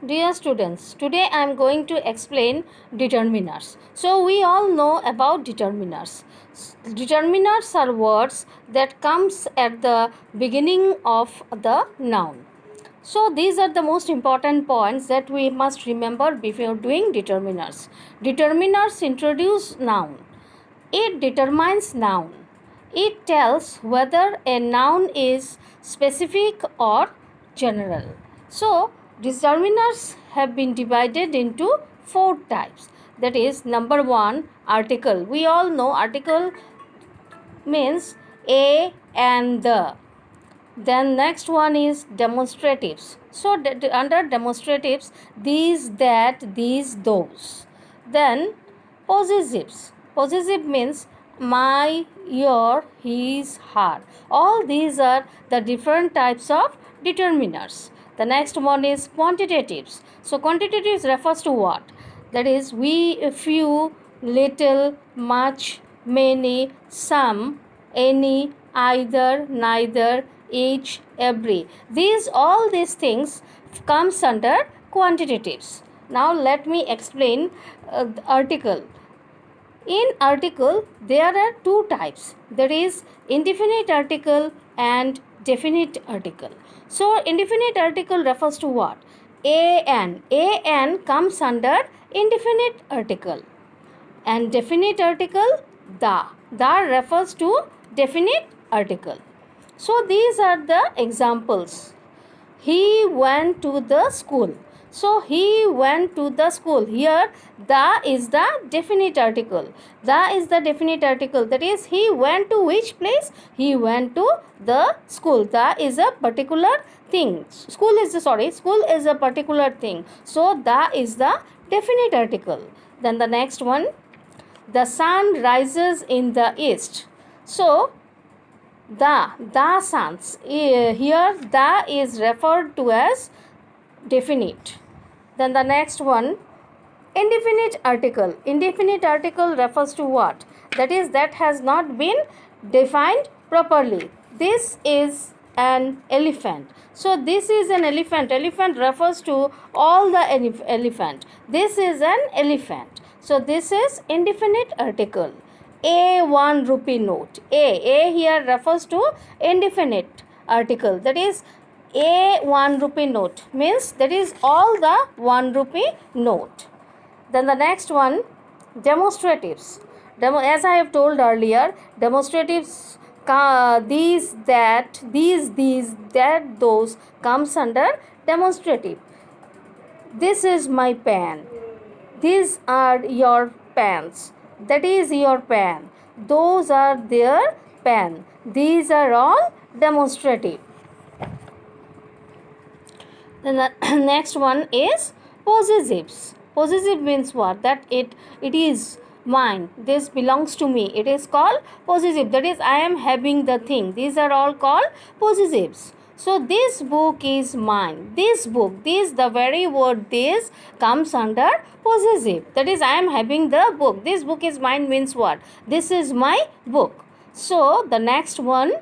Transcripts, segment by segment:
Dear students, today I am going to explain determiners. So we all know about determiners. Determiners are words that comes at the beginning of the noun. So these are the most important points that we must remember before doing determiners. Determiners introduce noun. It determines noun. It tells whether a noun is specific or general. So, determiners have been divided into four types. That is, number one, article. We all know article means a and the. Then next one is demonstratives. So under demonstratives, these, that, these, those. Then possessives. Possessive means my, your, his, her. All these are the different types of determiners. The next one is quantitatives. So quantitatives refers to what? That is we, few, little, much, many, some, any, either, neither, each, every. All these things comes under quantitatives. Now let me explain the article. In article, there are two types. There is indefinite article and definite article. So, indefinite article refers to what? An comes under indefinite article. And definite article, the. The refers to definite article. So, these are the examples. He went to the school. So, he went to the school. Here, the is the definite article. The is the definite article. That is, he went to which place? He went to the school. The is a particular thing. School is a particular thing. So, the is the definite article. Then the next one, the sun rises in the east. So, the suns. Here, the is referred to as definite. Then the next one, indefinite article. Indefinite article refers to what? That is, that has not been defined properly. This is an elephant. So this is an elephant. Elephant refers to all the elephant. This is an elephant. So this is indefinite article. A 1 rupee note. A here refers to indefinite article. That is, a 1 rupee note means that is all the 1 rupee note. Then the next one, demonstratives. As I have told earlier, demonstratives, these, that, these, that, those comes under demonstrative. This is my pen. These are your pens. That is your pen. Those are their pen. These are all demonstrative. Then the next one is possessives. Possessive means what? That it is mine. This belongs to me. It is called possessive. That is, I am having the thing. These are all called possessives. So this book is mine. This book, the very word this comes under possessive. That is, I am having the book. This book is mine means what? This is my book. So the next one,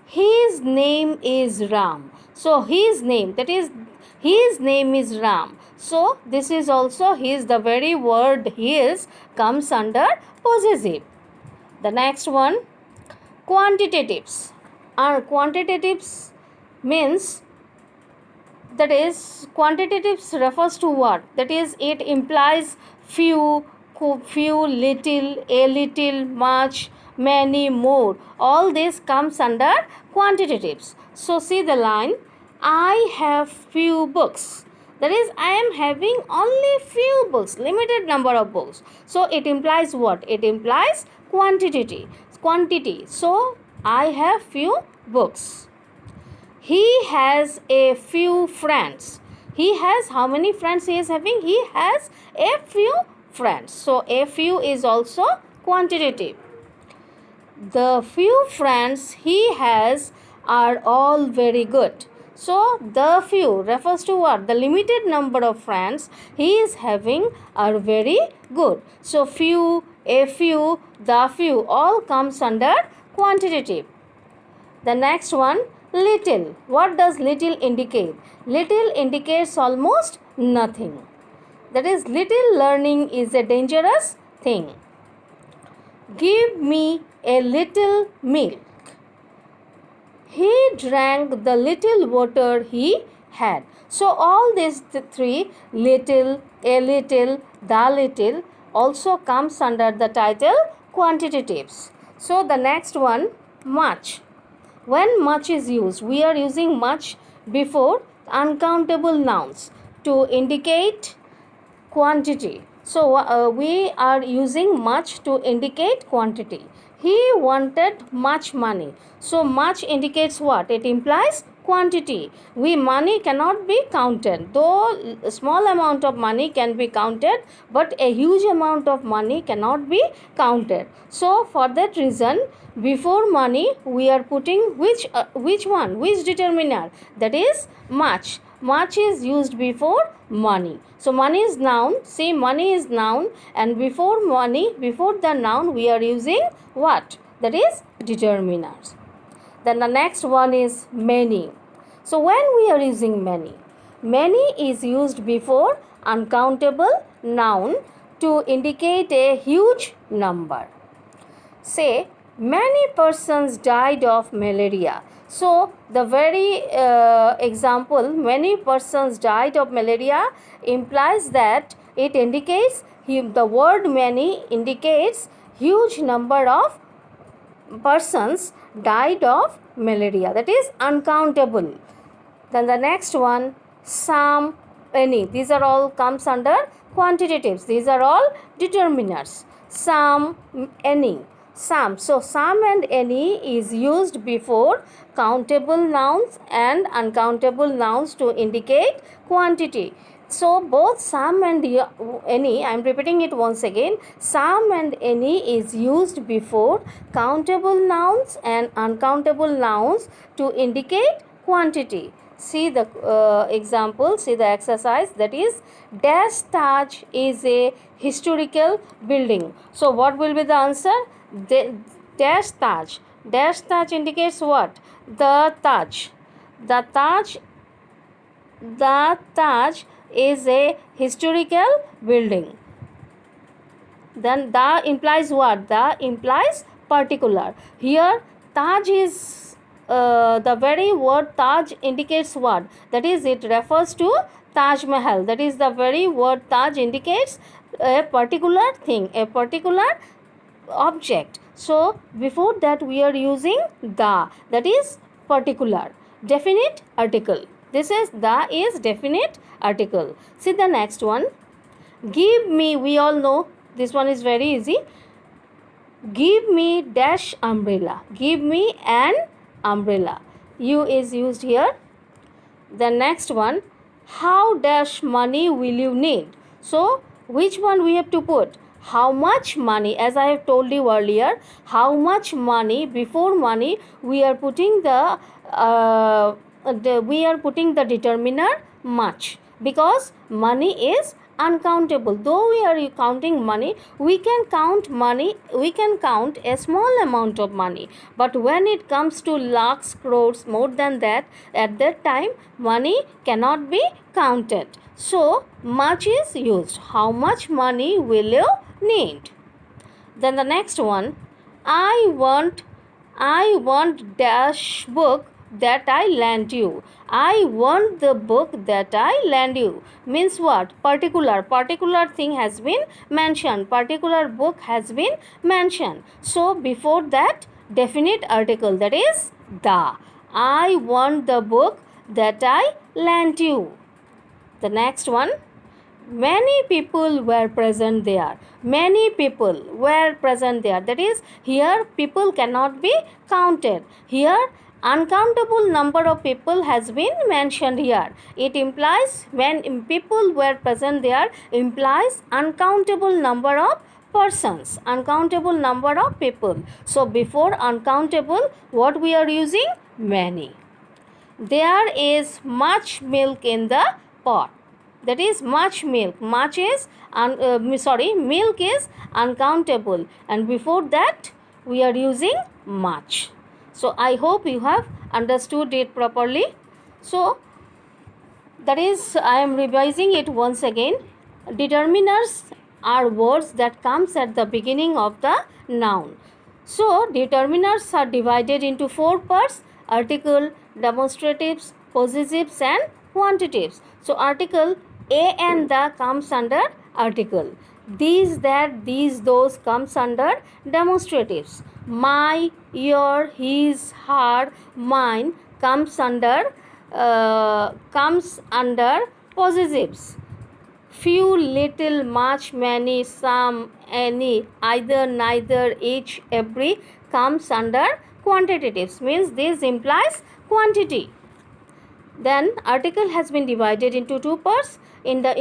his name is Ram. So his name, that is, his name is Ram. So this is also his, the very word his comes under possessive. The next one, quantitatives. Quantitatives means, that is, quantitatives refers to what? That is, it implies few, little, a little, much, many, more. All this comes under quantitatives. So see the line, I have few books. That is, I am having only few books, limited number of books. So it implies what? It implies quantity. So I have few books. He has a few friends. He has how many friends he is having? He has a few friends. So a few is also quantitative. The few friends he has are all very good. So the few refers to what? The limited number of friends he is having are very good. So few, a few, the few all comes under quantitative. The next one, little. What does little indicate? Little indicates almost nothing. That is, little learning is a dangerous thing. Give me a little milk. He drank the little water he had. So all these three, little, a little, the little, also comes under the title quantitatives. So the next one, much. When much is used, we are using much before uncountable nouns to indicate quantity. So we are using much to indicate quantity. He wanted much money. So much indicates what? It implies quantity. Money cannot be counted. Though a small amount of money can be counted, but a huge amount of money cannot be counted. So for that reason, before money we are putting which one? Which determiner? That is much. Much is used before money. So money is noun. See, money is noun, and before money, before the noun, we are using what? That is determiners. Then the next one is many. So when we are using many, many is used before uncountable noun to indicate a huge number. Say, many persons died of malaria. So the very example, many persons died of malaria, implies that it indicates, the word many indicates huge number of persons died of malaria. That is uncountable. Then the next one, some, any. These are all comes under quantitatives. These are all determiners. Some, any. Some. So some and any is used before countable nouns and uncountable nouns to indicate quantity. So both some and any, I am repeating it once again, some and any is used before countable nouns and uncountable nouns to indicate quantity. See the example, see the exercise, that is, dash Taj is a historical building. So what will be the answer? Dash Taj. Dash Taj indicates what? The Taj. The Taj is a historical building. Then the implies what? The implies particular. Here Taj is the very word Taj indicates what? That is, it refers to Taj Mahal. That is, the very word Taj indicates a particular thing, a particular object. So before that we are using the, that is particular, definite article. This is the is definite article. See the next one, give me. We all know this one is very easy. Give me dash umbrella. Give me an umbrella. You is used here. The next one, how dash money will you need? So which one we have to put? How much money? As I have told you earlier, how much money, before money we are putting the determiner much, because money is uncountable. Though we are counting money, we can count a small amount of money, but when it comes to lakhs, crores, more than that, at that time money cannot be counted. So much is used. How much money will you need? Then the next one, I want dash book that I lend you. I want the book that I lend you means what? Particular thing has been mentioned, particular book has been mentioned. So before that, definite article, that is the. I want the book that I lent you. The next one, many people were present there. Many people were present there. That is, here people cannot be counted. Here uncountable number of people has been mentioned here. It implies, when people were present there, implies uncountable number of persons, uncountable number of people. So before uncountable, what we are using? Many. There is much milk in the pot. That is much milk. Much is milk is uncountable, and before that we are using much. So I hope you have understood it properly. So That is, I am revising it once again. Determiners are words that comes at the beginning of the noun. So, determiners are divided into four parts: article, demonstratives, possessives and quantitatives. So, article a and the comes under article. These, that, these, those comes under demonstratives. My, your, his, her, mine comes under possessives. Few, little, much, many, some, any, either, neither, each, every comes under quantitatives, means this implies quantity. Then article has been divided into two parts, in the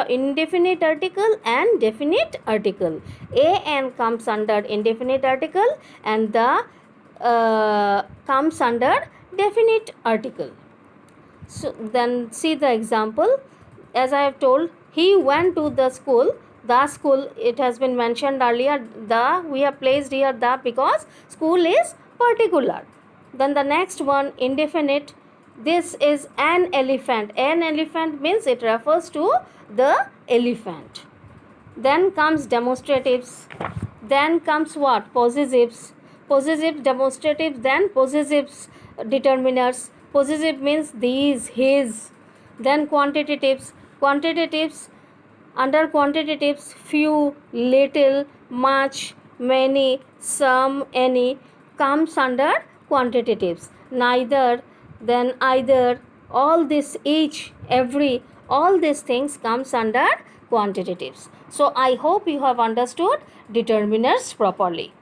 indefinite article and definite article. An comes under indefinite article and the comes under definite article. So then see the example. As I have told, he went to the school. The school, it has been mentioned earlier, the we have placed here the because school is particular. Then the next one, indefinite. This is an elephant. An elephant means it refers to the elephant. Then comes demonstratives. Then comes what? Possessives. Possessive demonstratives, then possessives determiners. Possessive means these, his. Then quantitatives. Quantitatives, under quantitatives, few, little, much, many, some, any comes under quantitatives. Neither, then either, all this, each, every, all these things comes under quantitatives. So I hope you have understood determiners properly.